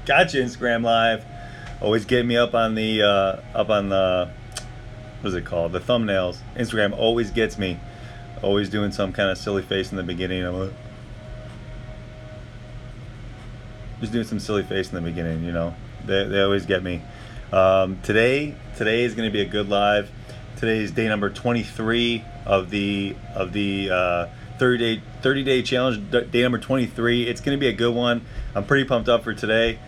Gotcha, Instagram Live. Always getting me up on the what is it called? The thumbnails. Instagram always gets me. Always doing some kind of silly face in the beginning. I'm like, just doing some silly face in the beginning. They always get me. Today is going to be a good live. Today is day number 23 of the 30 day challenge. Day number 23. It's going to be a good one. I'm pretty pumped up for today.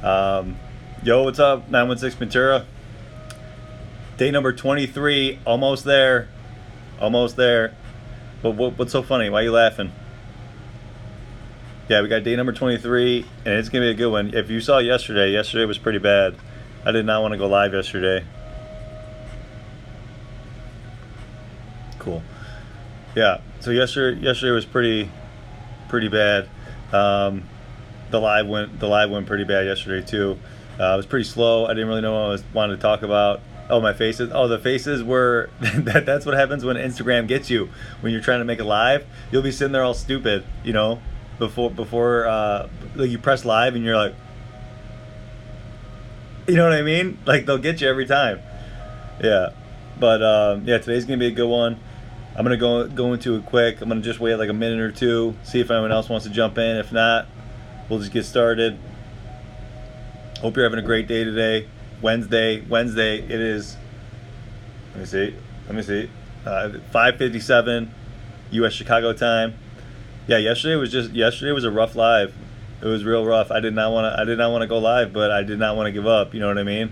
Yo, what's up, 916 Ventura? Day number 23, almost there. But what's so funny? Why are you laughing? Yeah, we got day number 23, and it's gonna be a good one. If you saw yesterday was pretty bad. I did not want to go live yesterday. Cool. Yeah. So yesterday was pretty bad. The live went pretty bad yesterday too. It was pretty slow. I didn't really know what I wanted to talk about. Oh, my faces. Oh, the faces were that's what happens when Instagram gets you. When you're trying to make a live, you'll be sitting there all stupid, before like you press live and you're like, you know what I mean? Like they'll get you every time. Yeah. But yeah, today's gonna be a good one. I'm gonna go into it quick. I'm gonna just wait like a minute or two, see if anyone else wants to jump in. If not, we'll just get started. Hope you're having a great day today. Wednesday it is. Let me see 5:57 U.S. Chicago time. Yeah, yesterday was a rough live. It was real rough. I did not want to go live, but I did not want to give up. You know what I mean?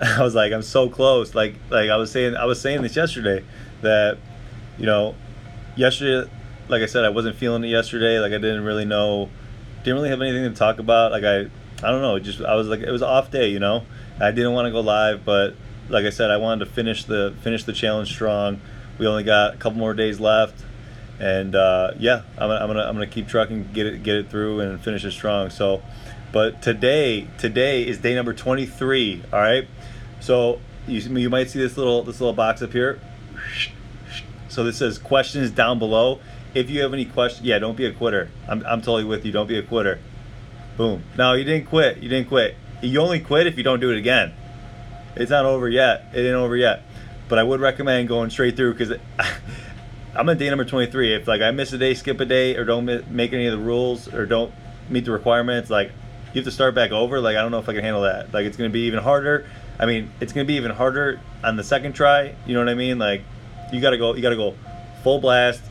I was like, I'm so close. Like I was saying this yesterday that, yesterday, like I said, I wasn't feeling it yesterday. Like I didn't really have anything to talk about. Like I don't know. I was like, it was an off day. I didn't want to go live, but like I said, I wanted to finish the challenge strong. We only got a couple more days left, and yeah, I'm gonna keep trucking, get it through, and finish it strong. So, but today is day number 23. All right. So you might see this little box up here. So this says questions down below. If you have any questions, yeah, don't be a quitter. I'm totally with you. Don't be a quitter. Boom. No, you didn't quit. You only quit if you don't do it again. It's not over yet. It ain't over yet. But I would recommend going straight through because I'm on day number 23. If like I miss a day, skip a day, or don't make any of the rules, or don't meet the requirements, like you have to start back over. Like I don't know if I can handle that. Like it's gonna be even harder. I mean, it's gonna be even harder on the second try. You know what I mean? Like you gotta go full blast,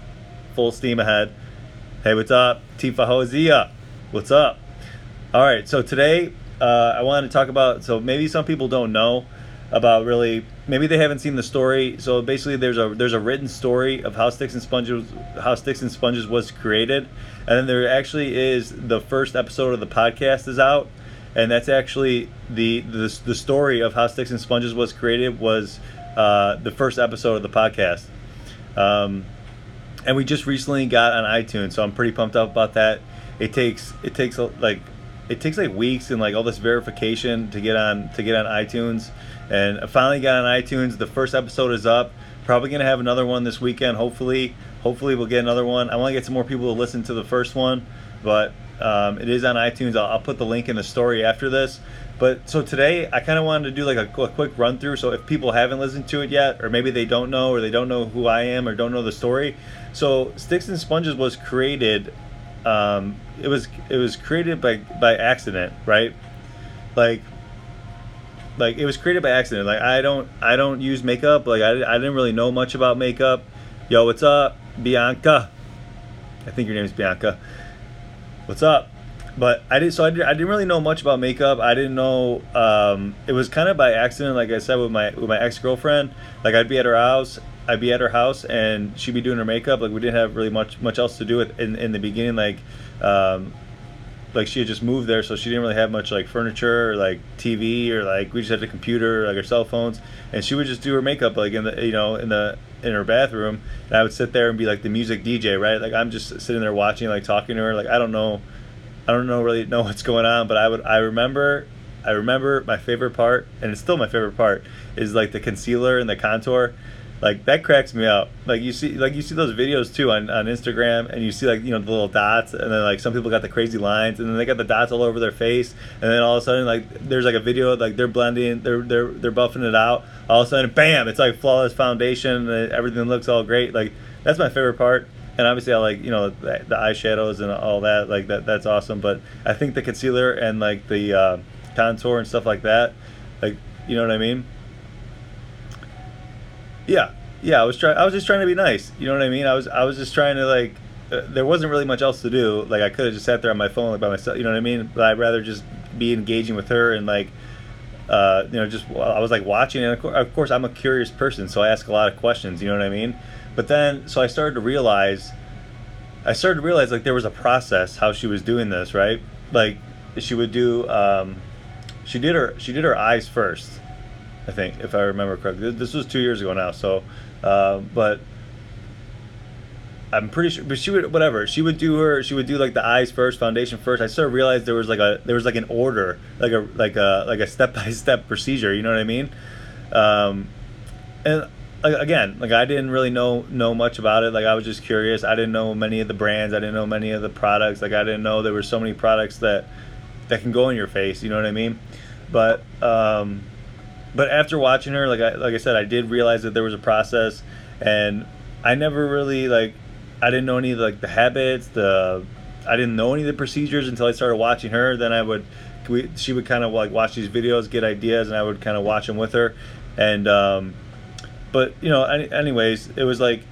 full steam ahead. Hey, what's up, Tifa Hosea? What's up? All right, so today I wanted to talk about. So maybe some people don't know about maybe they haven't seen the story. So basically, there's a written story of how Sticks and Sponges was created, and then there actually is the first episode of the podcast is out, and that's actually the story of how Sticks and Sponges was created was the first episode of the podcast, and we just recently got on iTunes, so I'm pretty pumped up about that. It takes like weeks and like all this verification to get on iTunes, and I finally got on iTunes. The first episode is up. Probably gonna have another one this weekend. Hopefully we'll get another one. I want to get some more people to listen to the first one, but it is on iTunes. I'll put the link in the story after this. But so today I kind of wanted to do like a quick run through. So if people haven't listened to it yet, or maybe they don't know, or they don't know who I am, or don't know the story. So Sticks and Sponges was created. It was created by accident, right? Like it was created by accident. Like I don't use makeup. Like I didn't really know much about makeup. Yo, what's up, Bianca? I think your name is Bianca. What's up? But I didn't really know much about makeup. I didn't know. It was kind of by accident. Like I said, with my ex-girlfriend. Like I'd be at her house and she'd be doing her makeup. Like we didn't have really much else to do with in the beginning. Like she had just moved there, so she didn't really have much like furniture or like TV, or like we just had the computer, like our cell phones, and she would just do her makeup like in her bathroom, and I would sit there and be like the music DJ, right? Like I'm just sitting there watching, like talking to her, like I don't really know what's going on, but I remember my favorite part, and it's still my favorite part, is like the concealer and the contour. Like that cracks me up. Like you see those videos too on Instagram, and you see like the little dots, and then like some people got the crazy lines, and then they got the dots all over their face, and then all of a sudden like there's like a video like they're blending, they're buffing it out. All of a sudden, bam! It's like flawless foundation, and everything looks all great. Like that's my favorite part. And obviously, I like the eyeshadows and all that. Like that's awesome. But I think the concealer and like the contour and stuff like that, like you know what I mean? Yeah, yeah. I was just trying to be nice. You know what I mean? I was just trying to like. There wasn't really much else to do. Like I could have just sat there on my phone like by myself. You know what I mean? But I'd rather just be engaging with her and like, just I was like watching. And of course, I'm a curious person, so I ask a lot of questions. You know what I mean? But then, so I started to realize. Like there was a process how she was doing this, right? Like she would do. She did her eyes first. I think, if I remember correctly. This was 2 years ago now, so, but I'm pretty sure. But she would whatever. She would do like the eyes first, foundation first. I sort of realized there was like an order, like a step by step procedure. You know what I mean? And like again, like I didn't really know much about it. Like I was just curious. I didn't know many of the brands. I didn't know many of the products. Like I didn't know there were so many products that can go in your face. You know what I mean? But but after watching her, like I said, I did realize that there was a process, and I never really like I didn't know any of like the habits, I didn't know any of the procedures until I started watching her. Then she would kind of like watch these videos, get ideas, and I would kind of watch them with her, and but anyways, it was like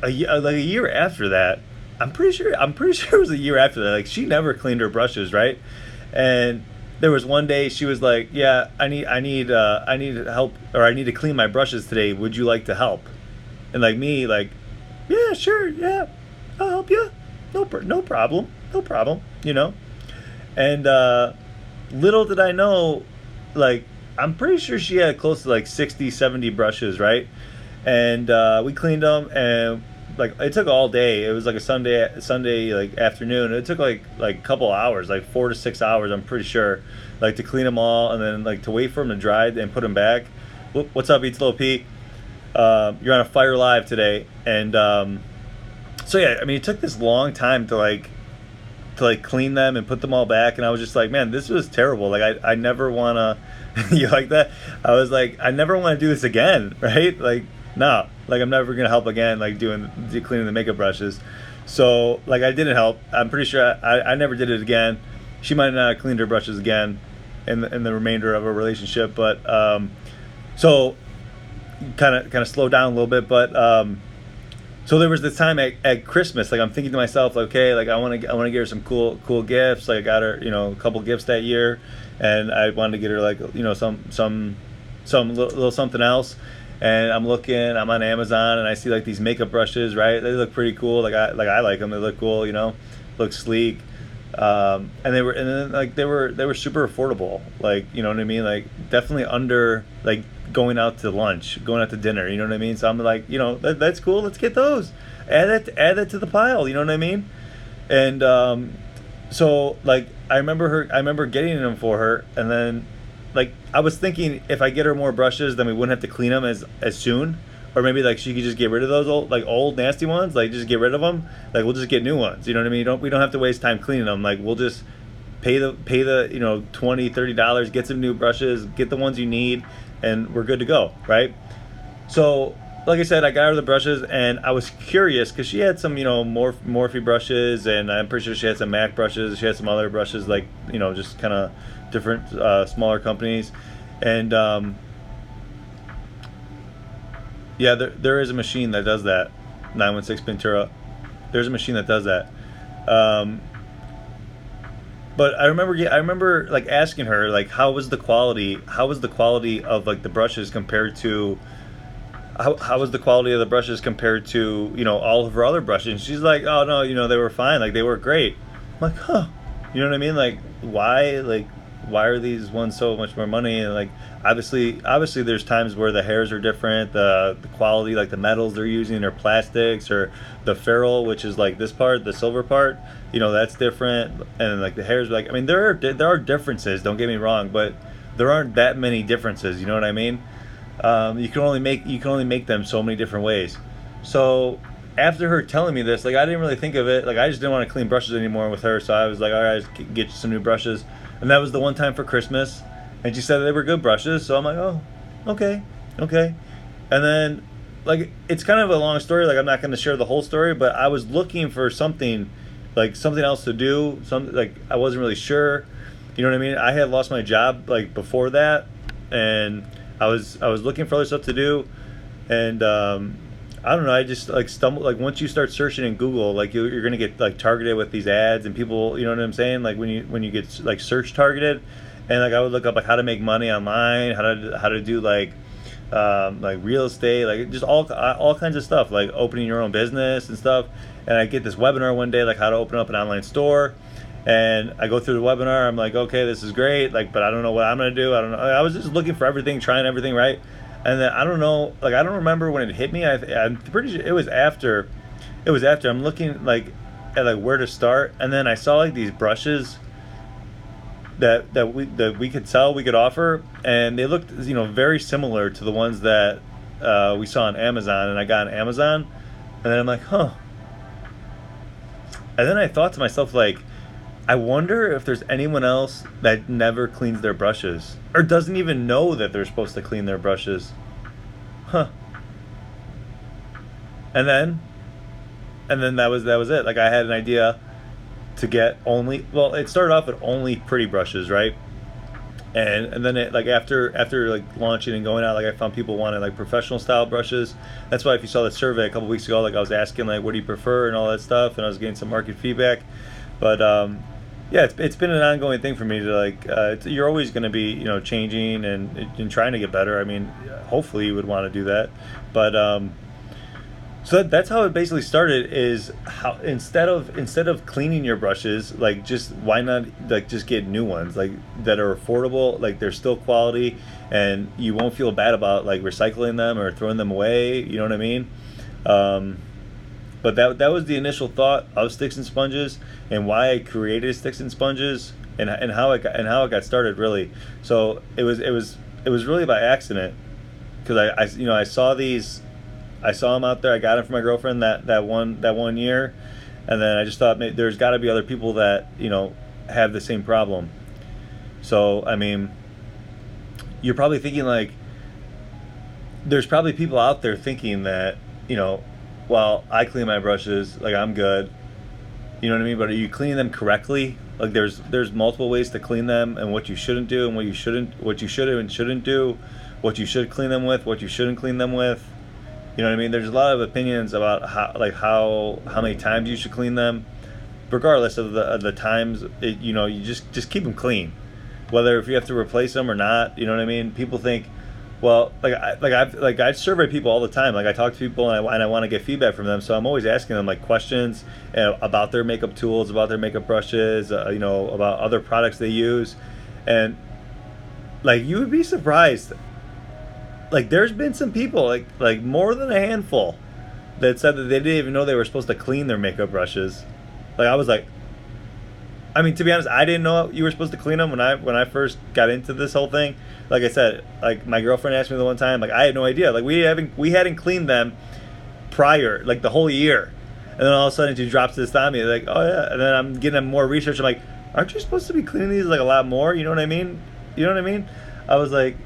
a year after that. I'm pretty sure it was a year after that. Like she never cleaned her brushes, right? And there was one day she was like, "Yeah, I need help, or I need to clean my brushes today. Would you like to help?" And like me, like, "Yeah, sure, yeah, I'll help you. No problem, no problem." And little did I know, like, I'm pretty sure she had close to like 60, 70 brushes, right? And we cleaned them, and like it took all day. It was like a Sunday like afternoon. It took like a couple hours, like 4 to 6 hours, I'm pretty sure, like to clean them all, and then like to wait for them to dry and put them back. What's up, Eats Little Pete? You're on a Fire Live today, and so yeah, I mean, it took this long time to clean them and put them all back, and I was just like, man, this was terrible. Like I never wanna, you like that? I was like, I never want to do this again, right? Like no, like I'm never gonna help again, like cleaning the makeup brushes. So like I didn't help. I'm pretty sure I never did it again. She might not have cleaned her brushes again in the remainder of our relationship, but so kind of slowed down a little bit, but so there was this time at Christmas, like I'm thinking to myself, like, okay, like I want to get her some cool gifts. Like I got her, a couple gifts that year, and I wanted to get her like some little something else. And I'm on Amazon, and I see like these makeup brushes, right? They look pretty cool. Like I like them. They look cool, look sleek. And they were super affordable. Like, you know what I mean? Like definitely under like going out to lunch, going out to dinner. You know what I mean? So I'm like, that's cool. Let's get those. Add that to the pile. You know what I mean? And so like I remember getting them for her, and then like I was thinking if I get her more brushes, then we wouldn't have to clean them as soon, or maybe like she could just get rid of those old nasty ones, like just get rid of them. Like we'll just get new ones. You know what I mean? We don't have to waste time cleaning them. Like we'll just pay the $20-$30, get some new brushes, get the ones you need, and we're good to go, right? So like I said, I got her the brushes, and I was curious because she had some Morphe brushes, and I'm pretty sure she had some MAC brushes. She had some other brushes, like just kind of different smaller companies, and yeah, there is a machine that does that. 916 Pintura. There's a machine that does that. But I remember like asking her like how was the quality of like the brushes compared to how was the quality of the brushes compared to all of her other brushes. And she's like, oh no, they were fine, like they were great. I'm like, huh, you know what I mean? Like why are these ones so much more money? And like obviously there's times where the hairs are different, the quality, like the metals they're using, or plastics, or the ferrule, which is like this part, the silver part, that's different. And like the hairs, like I mean there are differences, don't get me wrong, but there aren't that many differences, you know what I mean? You can only make them so many different ways. So after her telling me this, like I didn't really think of it. Like I just didn't want to clean brushes anymore with her. So I was like, all right, get you some new brushes. And that was the one time for Christmas, and she said they were good brushes. So I'm like, oh, okay, okay. And then like it's kind of a long story. Like I'm not going to share the whole story, but I was looking for something, like something else to do. Something like I wasn't really sure. You know what I mean? I had lost my job like before that, and I was looking for other stuff to do, and I don't know. I just like stumbled. Like once you start searching in Google, like you're gonna get like targeted with these ads and people. You know what I'm saying? Like when you get like search targeted, and like I would look up like how to make money online, how to do like real estate, like just all kinds of stuff, like opening your own business and stuff. And I get this webinar one day, like how to open up an online store. And I go through the webinar. I'm like, okay, this is great. Like, but I don't know what I'm gonna do. I don't know. I was just looking for everything, trying everything, right? And then I don't know. Like, I don't remember when it hit me. I'm pretty sure it was after. It was after. I'm looking like at like where to start, and then I saw like these brushes that we could sell, we could offer, and they looked very similar to the ones that we saw on Amazon, and I got on Amazon, and then I'm like, huh. And then I thought to myself like, I wonder if there's anyone else that never cleans their brushes or doesn't even know that they're supposed to clean their brushes. Huh. And then that was it. Like I had an idea to get only, well, it started off with only pretty brushes, right? And then it, like after like launching and going out, like I found people wanted like professional style brushes. That's why if you saw the survey a couple weeks ago, like I was asking like what do you prefer and all that stuff, and I was getting some market feedback. But yeah, it's been an ongoing thing for me to like. You're always going to be changing and trying to get better. I mean, hopefully you would want to do that, but so that's how it basically started. Is how instead of cleaning your brushes, like just why not like just get new ones like that are affordable, like they're still quality, and you won't feel bad about like recycling them or throwing them away. You know what I mean? But that was the initial thought of Sticks and Sponges, and why I created Sticks and Sponges, and how it got started really. So it was really by accident, because I saw these. I saw them out there. I got them for my girlfriend that one year, and then I just thought there's got to be other people that have the same problem. So I mean, you're probably thinking like, there's probably people out there thinking that well, I clean my brushes, like I'm good. You know what I mean? But are you cleaning them correctly? Like there's multiple ways to clean them, and what you shouldn't do, and what you should and shouldn't do, what you should clean them with, what you shouldn't clean them with. You know what I mean? There's a lot of opinions about how many times you should clean them. Regardless of the times, you just keep them clean. Whether if you have to replace them or not, you know what I mean? People think, well, I survey people all the time. Like I talk to people and I want to get feedback from them. So I'm always asking them like questions about their makeup tools, about their makeup brushes, about other products they use, and like you would be surprised. Like there's been some people like more than a handful that said that they didn't even know they were supposed to clean their makeup brushes. Like I was like, I mean, to be honest, I didn't know you were supposed to clean them when I first got into this whole thing. Like I said, like my girlfriend asked me the one time, like I had no idea. Like we hadn't cleaned them prior, like the whole year, and then all of a sudden she drops this on me, like, oh yeah, and then I'm getting more research. I'm like, aren't you supposed to be cleaning these like a lot more? You know what I mean? You know what I mean? I was like,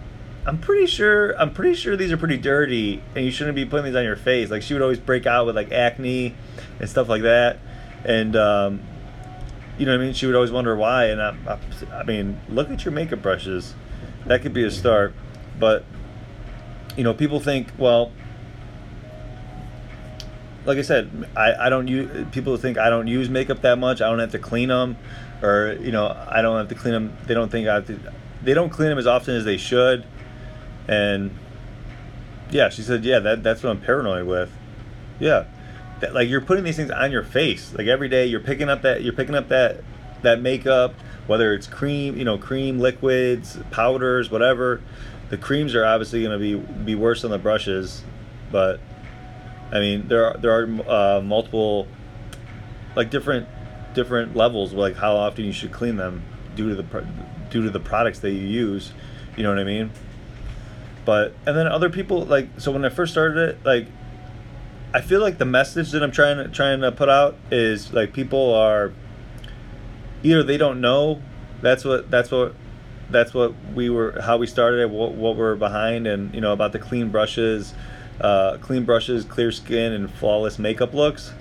I'm pretty sure these are pretty dirty, and you shouldn't be putting these on your face. Like she would always break out with like acne and stuff like that, and you know what I mean? She would always wonder why, and I mean, look at your makeup brushes. That could be a start, but people think, well, like I said, I don't use. People think I don't use makeup that much. I don't have to clean them, or I don't have to clean them. They don't think I have to. They don't clean them as often as they should. And yeah, she said, yeah, that's what I'm paranoid with. Yeah, like you're putting these things on your face, like every day. You're picking up that makeup, whether it's cream, liquids, powders, whatever. The creams are obviously going to be worse than the brushes, but I mean there are multiple like different levels, like how often you should clean them due to the products that you use. You know what I mean? But and then other people like so when I first started it, like I feel like the message that I'm trying to put out is like people are either they don't know that's what we were how we started it, what we're behind, and about the clean brushes, clear skin, and flawless makeup looks.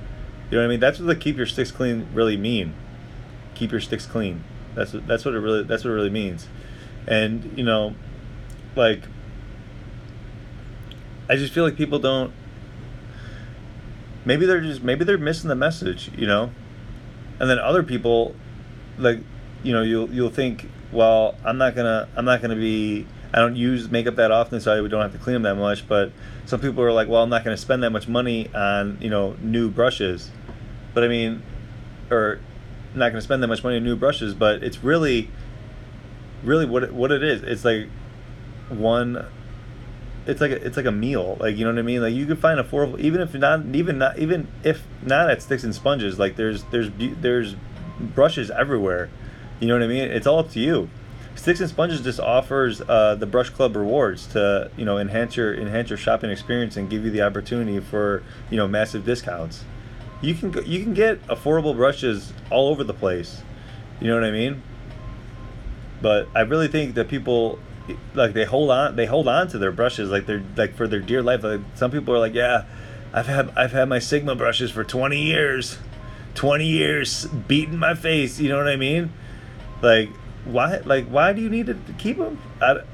You know what I mean? That's what the keep your sticks clean really mean. Keep your sticks clean. That's what it really means. And like I just feel like people don't. Maybe they're missing the message. And then other people, like, you'll think, well, I'm not gonna be. I don't use makeup that often, so I don't have to clean them that much. But some people are like, well, I'm not gonna spend that much money on new brushes. But I mean, or not gonna spend that much money on new brushes. But it's really what it is. It's like one. It's like a meal. Like, you know what I mean? Like, you can find affordable, even if not at Sticks and Sponges. Like, there's brushes everywhere. You know what I mean? It's all up to you. Sticks and Sponges just offers the Brush Club rewards to enhance your shopping experience and give you the opportunity for massive discounts. You can get affordable brushes all over the place. You know what I mean? But I really think that people, like, they hold on to their brushes like they're like for their dear life. Like, some people are like, yeah, I've had my Sigma brushes for 20 years. 20 years beating my face. You know what I mean? Like, why do you need to keep them? Like,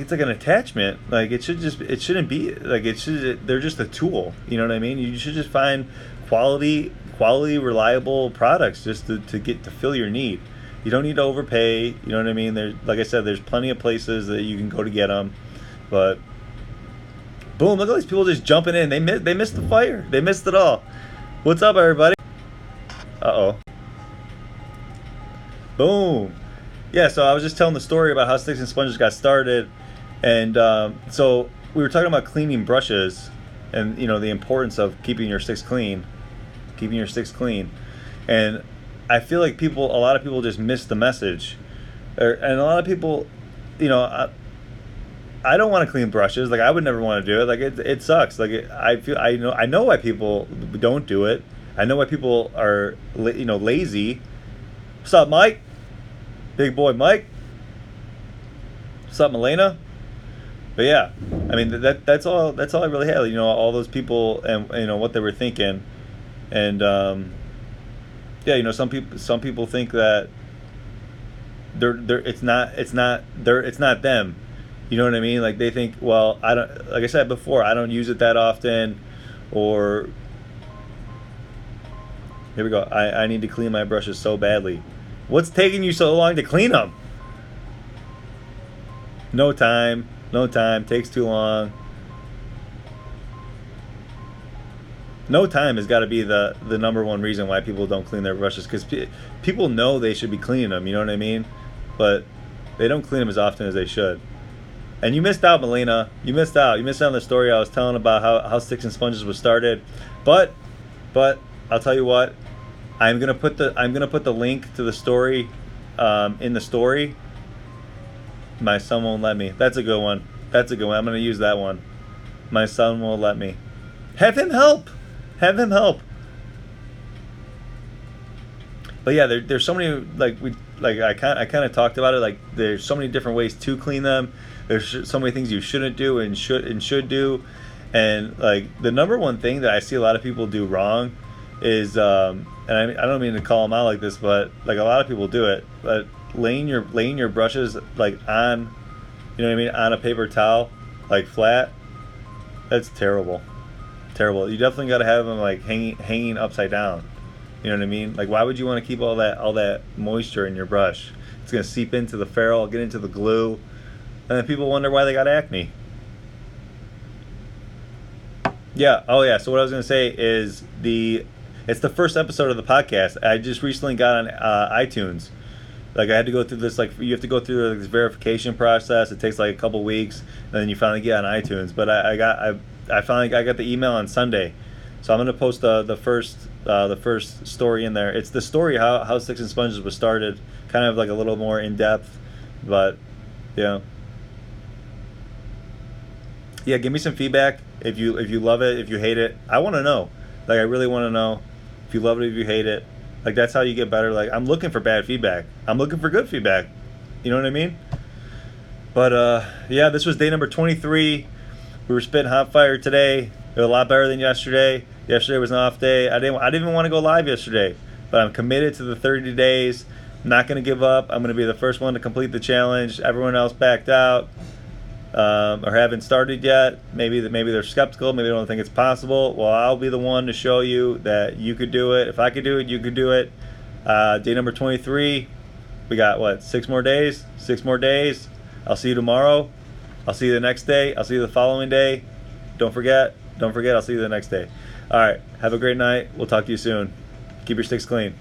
it's like an attachment. Like, it shouldn't be like, they're just a tool. You know what I mean? You should just find quality reliable products just to fill your need. You don't need to overpay. You know what I mean? There's, like I said, there's plenty of places that you can go to get them. But boom! Look at these people just jumping in. They missed the fire. They missed it all. What's up, everybody? Uh-oh. Boom. Yeah. So I was just telling the story about how Sticks and Sponges got started, and so we were talking about cleaning brushes, and the importance of keeping your sticks clean, and I feel like a lot of people just miss the message, and a lot of people, I don't want to clean brushes. Like, I would never want to do it. Like, it sucks. Like, I know why people don't do it. I know why people are lazy. What's up, Mike? Big boy, Mike. What's up, Milena? But yeah, I mean that's all I really had. All those people and what they were thinking, and yeah, some people think that it's not them. You know what I mean? Like, they think, well, I don't, like I said before, I don't use it that often, or here we go. I need to clean my brushes so badly. What's taking you so long to clean them? No time. Takes too long. No time has got to be the number one reason why people don't clean their brushes, because people know they should be cleaning them. You know what I mean? But they don't clean them as often as they should. And you missed out, Melina. You missed out. You missed out on the story I was telling about how Sticks and Sponges was started. But I'll tell you what. I'm gonna put the link to the story in the story. My son won't let me. That's a good one. I'm gonna use that one. My son won't let me. Have him help. But yeah, there's so many, I kind of talked about it. Like, there's so many different ways to clean them. There's so many things you shouldn't do and should do. And like, the number one thing that I see a lot of people do wrong is and I don't mean to call them out like this, but like, a lot of people do it. But laying your brushes like on, on a paper towel, like flat, that's terrible. You definitely got to have them like hanging upside down. You know what I mean? Like, why would you want to keep all that moisture in your brush? It's gonna seep into the ferrule, get into the glue, and then people wonder why they got acne. Yeah. Oh yeah. So what I was gonna say is it's the first episode of the podcast. I just recently got on iTunes. Like, I had to go through this, like, you have to go through this verification process. It takes like a couple weeks, and then you finally get on iTunes. But I finally got the email on Sunday, so I'm gonna post the first story in there. It's the story how Sticks and Sponges was started, kind of like a little more in depth, but yeah. yeah, give me some feedback if you love it, if you hate it. I want to know. Like I really want to know if you love it, if you hate it. Like that's how you get better. Like I'm looking for bad feedback. I'm looking for good feedback. You know what I mean? But yeah, this was day number 23. We were spitting hot fire today. It was a lot better than yesterday. Yesterday was an off day. I didn't even want to go live yesterday, but I'm committed to the 30 days. I'm not going to give up. I'm going to be the first one to complete the challenge. Everyone else backed out or haven't started yet. Maybe they're skeptical. Maybe they don't think it's possible. Well, I'll be the one to show you that you could do it. If I could do it, you could do it. Day number 23. We got what? 6 more days. 6 more days. I'll see you tomorrow. I'll see you the next day. I'll see you the following day. Don't forget. I'll see you the next day. All right. Have a great night. We'll talk to you soon. Keep your sticks clean.